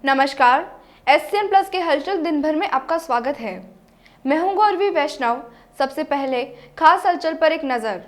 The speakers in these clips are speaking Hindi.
नमस्कार। SCN प्लस के हलचल दिन भर में आपका स्वागत है। मैं हूं गौरवी वैष्णव। सबसे पहले खास हलचल पर एक नजर।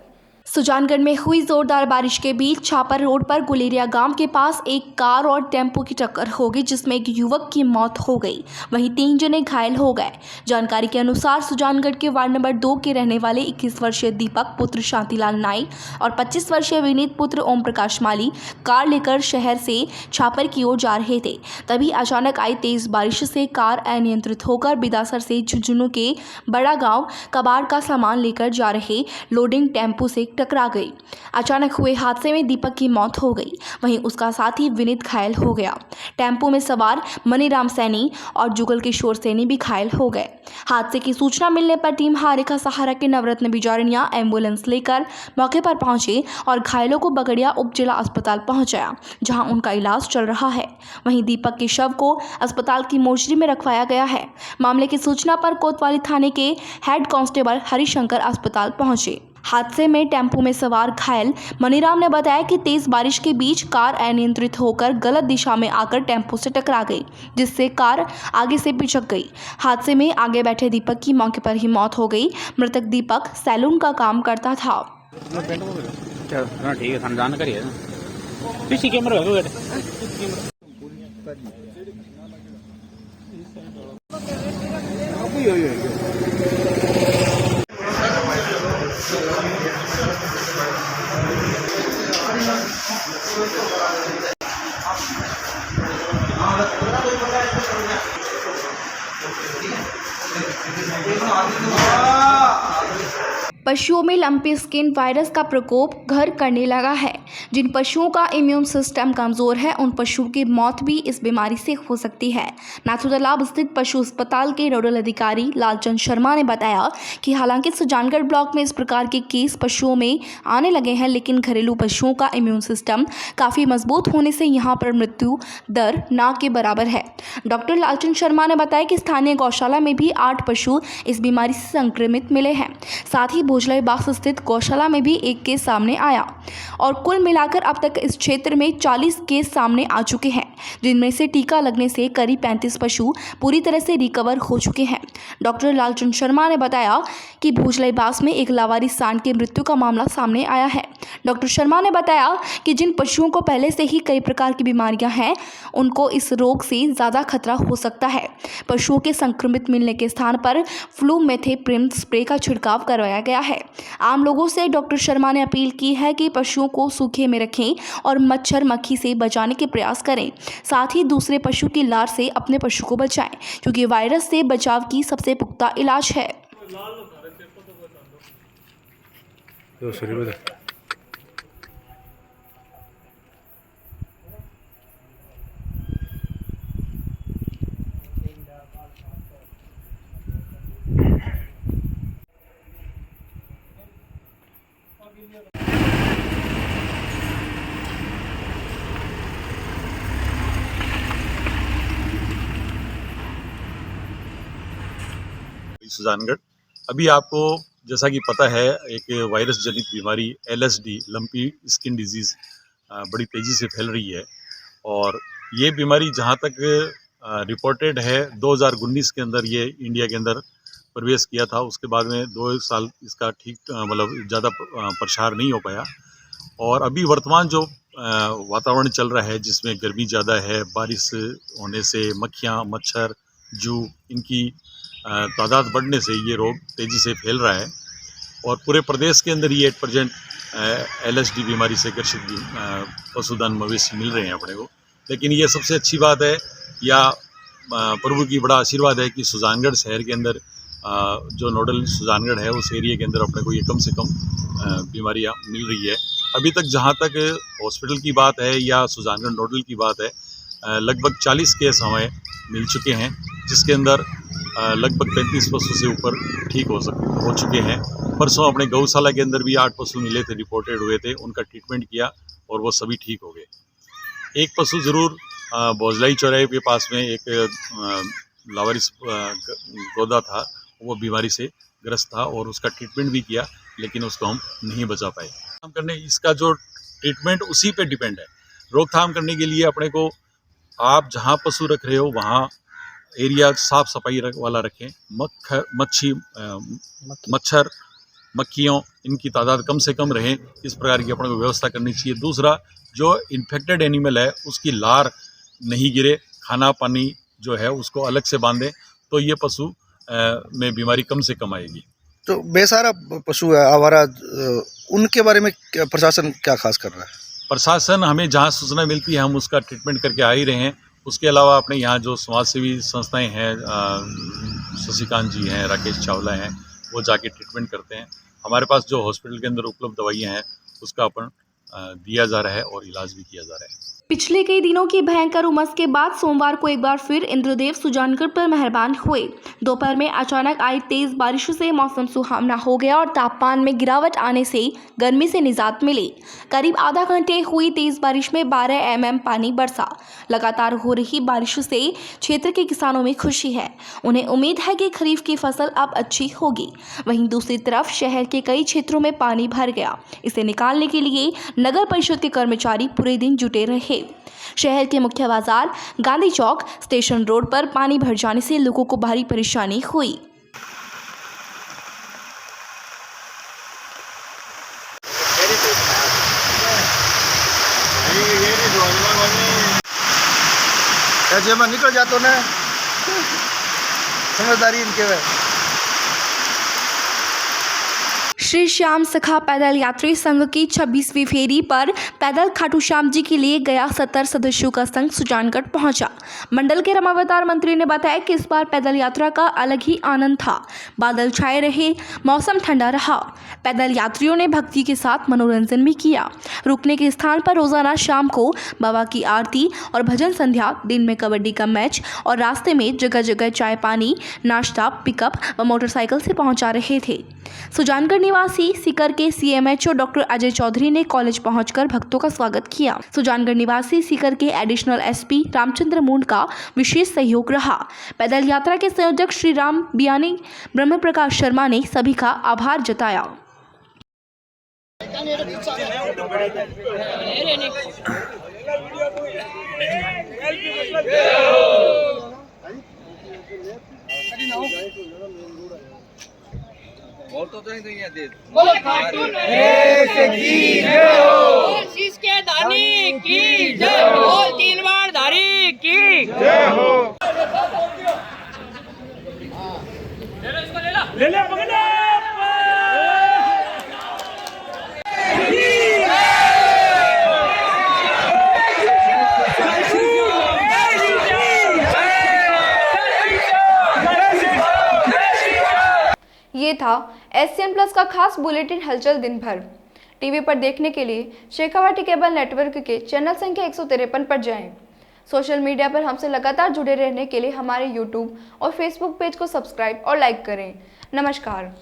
सुजानगढ़ में हुई जोरदार बारिश के बीच छापर रोड पर गुलेरिया गांव के पास एक कार और टेम्पो की टक्कर हो गई, जिसमें एक युवक की मौत हो गई, वहीं 3 जने घायल हो गए। जानकारी के अनुसार सुजानगढ़ के वार्ड नंबर 2 के रहने वाले 21 वर्षीय दीपक पुत्र शांतिलाल नाइक और 25 वर्षीय विनीत पुत्र ओम प्रकाश माली कार लेकर शहर से छापर की ओर जा रहे थे। तभी अचानक आई तेज बारिश से कार अनियंत्रित होकर बिदासर से झुंझुनू के बड़ा गांव कबाड़ का सामान लेकर जा रहे लोडिंग टेम्पो से टकरा गई। अचानक हुए हादसे में दीपक की मौत हो गई, वहीं उसका साथी विनीत घायल हो गया। टेम्पो में सवार मनीराम सैनी और जुगल किशोर सैनी भी घायल हो गए। हादसे की सूचना मिलने पर टीम हारेका सहारा के नवरत्न बिजारनिया एम्बुलेंस लेकर मौके पर पहुंचे और घायलों को बगड़िया उप जिला अस्पताल पहुंचाया, जहां उनका इलाज चल रहा है। वहीं दीपक के शव को अस्पताल की मोर्चरी में रखवाया गया है। मामले की सूचना पर कोतवाली थाने के हेड कांस्टेबल हरिशंकर अस्पताल पहुंचे। हादसे में टेम्पो में सवार घायल मनीराम ने बताया कि तेज बारिश के बीच कार अनियंत्रित होकर गलत दिशा में आकर टेम्पो से टकरा गई, जिससे कार आगे से पिचक गई। हादसे में आगे बैठे दीपक की मौके पर ही मौत हो गई। मृतक दीपक सैलून का काम करता था। ठीक है, जानकारी है ना। कैमरा पशुओं में लंपी स्किन वायरस का प्रकोप घर करने लगा है। जिन पशुओं का इम्यून सिस्टम कमजोर है, उन पशुओं की मौत भी इस बीमारी से हो सकती है। नाथू तालाब स्थित पशु अस्पताल के नोडल अधिकारी लालचंद शर्मा ने बताया कि हालांकि सुजानगढ़ ब्लॉक में इस प्रकार के केस पशुओं में आने लगे हैं, लेकिन घरेलू पशुओं का इम्यून सिस्टम काफ़ी मजबूत होने से यहाँ पर मृत्यु दर ना के बराबर है। डॉक्टर लालचंद शर्मा ने बताया कि स्थानीय गौशाला में भी 8 पशु इस बीमारी से संक्रमित मिले हैं। साथ ही भोजलाई बाग स्थित गौशाला में भी एक केस सामने आया और कुल मिलाकर अब तक इस क्षेत्र में 40 केस सामने आ चुके हैं, जिनमें से टीका लगने से करीब 35 पशु पूरी तरह से रिकवर हो चुके हैं। डॉक्टर लालचंद शर्मा ने बताया कि भोजलाई बाग में एक लावारिस सांड की मृत्यु का मामला सामने आया है। डॉक्टर शर्मा ने बताया कि जिन पशुओं को पहले से ही कई प्रकार की बीमारियां हैं, उनको इस रोग से ज़्यादा खतरा हो सकता है। पशुओं के संक्रमित मिलने के स्थान पर फ्लूमेथेप्रिम स्प्रे का छिड़काव करवाया गया है। आम लोगों से डॉक्टर शर्मा ने अपील की है कि पशुओं को सूखे में रखें और मच्छर मक्खी से बचाने के प्रयास करें। साथ ही दूसरे पशु की लार से अपने पशु को बचाएं, क्योंकि वायरस से बचाव की सबसे पुख्ता इलाज है। सुजानगढ़ अभी आपको जैसा कि पता है, एक वायरस जनित बीमारी LSD लंपी स्किन डिजीज़ बड़ी तेज़ी से फैल रही है। और ये बीमारी जहाँ तक रिपोर्टेड है 2019 के अंदर ये इंडिया के अंदर प्रवेश किया था। उसके बाद में 2 साल इसका ठीक मतलब ज़्यादा प्रसार नहीं हो पाया। और अभी वर्तमान जो वातावरण चल रहा है, जिसमें गर्मी ज़्यादा है, बारिश होने से मक्खियाँ, मच्छर, जू इनकी तादाद बढ़ने से ये रोग तेज़ी से फैल रहा है। और पूरे प्रदेश के अंदर ये 8% LSD बीमारी से ग्रसित पशुधन मवेशी मिल रहे हैं अपने को। लेकिन ये सबसे अच्छी बात है या प्रभु की बड़ा आशीर्वाद है कि सुजानगढ़ शहर के अंदर जो नोडल सुजानगढ़ है, उस एरिया के अंदर अपने को ये कम से कम बीमारियाँ मिल रही है। अभी तक जहाँ तक हॉस्पिटल की बात है या सुजानगढ़ नोडल की बात है, लगभग 40 केस हमें मिल चुके हैं, जिसके अंदर लगभग 35 पशु से ऊपर ठीक हो चुके हैं। परसों अपने गौशाला के अंदर भी 8 पशु मिले थे, रिपोर्टेड हुए थे, उनका ट्रीटमेंट किया और वो सभी ठीक हो गए। एक पशु ज़रूर भोजलाई चौराहे के पास में एक लावारिस गौदा था, वो बीमारी से ग्रस्त था और उसका ट्रीटमेंट भी किया, लेकिन उसको हम नहीं बचा पाए। हम करने इसका जो ट्रीटमेंट उसी पे डिपेंड है। रोकथाम करने के लिए अपने को आप जहाँ पशु रख रहे हो वहाँ एरिया साफ सफाई वाला रखें। मच्छर मक्खियों इनकी तादाद कम से कम रहे, इस प्रकार की अपने को व्यवस्था करनी चाहिए। दूसरा, जो इन्फेक्टेड एनिमल है उसकी लार नहीं गिरे, खाना पानी जो है उसको अलग से बांधें, तो ये पशु में बीमारी कम से कम आएगी। तो बेसहारा पशु है आवारा, उनके बारे में प्रशासन क्या खास कर रहा है? प्रशासन, हमें जहाँ सूचना मिलती है हम उसका ट्रीटमेंट करके आ ही रहे हैं। उसके अलावा अपने यहाँ जो समाजसेवी संस्थाएं हैं, शशिकांत जी हैं, राकेश चावला हैं, वो जाके ट्रीटमेंट करते हैं। हमारे पास जो हॉस्पिटल के अंदर उपलब्ध दवाइयाँ हैं उसका अपन दिया जा रहा है और इलाज भी किया जा रहा है। पिछले कई दिनों की भयंकर उमस के बाद सोमवार को एक बार फिर इंद्रदेव सुजानगढ़ पर मेहरबान हुए। दोपहर में अचानक आई तेज बारिशों से मौसम सुहावना हो गया और तापमान में गिरावट आने से गर्मी से निजात मिली। करीब आधा घंटे हुई तेज बारिश में 12 mm पानी बरसा। लगातार हो रही बारिशों से क्षेत्र के किसानों में खुशी है। उन्हें उम्मीद है कि खरीफ की फसल अब अच्छी होगी। वहीं दूसरी तरफ शहर के कई क्षेत्रों में पानी भर गया। इसे निकालने के लिए नगर परिषद के कर्मचारी पूरे दिन जुटे रहे। शहर के मुख्य बाजार गांधी चौक स्टेशन रोड पर पानी भर जाने से लोगों को भारी परेशानी हुई। जब मैं निकल जाता ना, समझदारी इनके है। श्री श्याम सखा पैदल यात्री संघ की 26वीं फेरी पर पैदल खाटू श्याम जी के लिए गया 70 सदस्यों का संघ सुजानगढ़ पहुंचा। मंडल के रमावतार मंत्री ने बताया कि इस बार पैदल यात्रा का अलग ही आनंद था। बादल छाए रहे, मौसम ठंडा रहा। पैदल यात्रियों ने भक्ति के साथ मनोरंजन भी किया। रुकने के स्थान पर रोजाना शाम को बाबा की आरती और भजन संध्या, दिन में कबड्डी का मैच और रास्ते में जगह जगह चाय पानी, नाश्ता पिकअप व मोटरसाइकिल से पहुंचा रहे थे। सुजानगढ़ निवासी सीकर के CMHO डॉक्टर अजय चौधरी ने कॉलेज पहुंचकर भक्तों का स्वागत किया। सुजानगढ़ निवासी सीकर के एडिशनल SP रामचंद्र मूंड का विशेष सहयोग रहा। पैदल यात्रा के संयोजक श्री राम बियानी ब्रह्म प्रकाश शर्मा ने सभी का आभार जताया। शीश के धानी की जय हो, 3 बार धारी की जय हो। ले ले पकड़े। ये था SCN प्लस का खास बुलेटिन हलचल दिन भर। टीवी पर देखने के लिए शेखावाटी केबल नेटवर्क के चैनल संख्या 153 पर जाएं। सोशल मीडिया पर हमसे लगातार जुड़े रहने के लिए हमारे YouTube और Facebook पेज को सब्सक्राइब और लाइक करें। नमस्कार।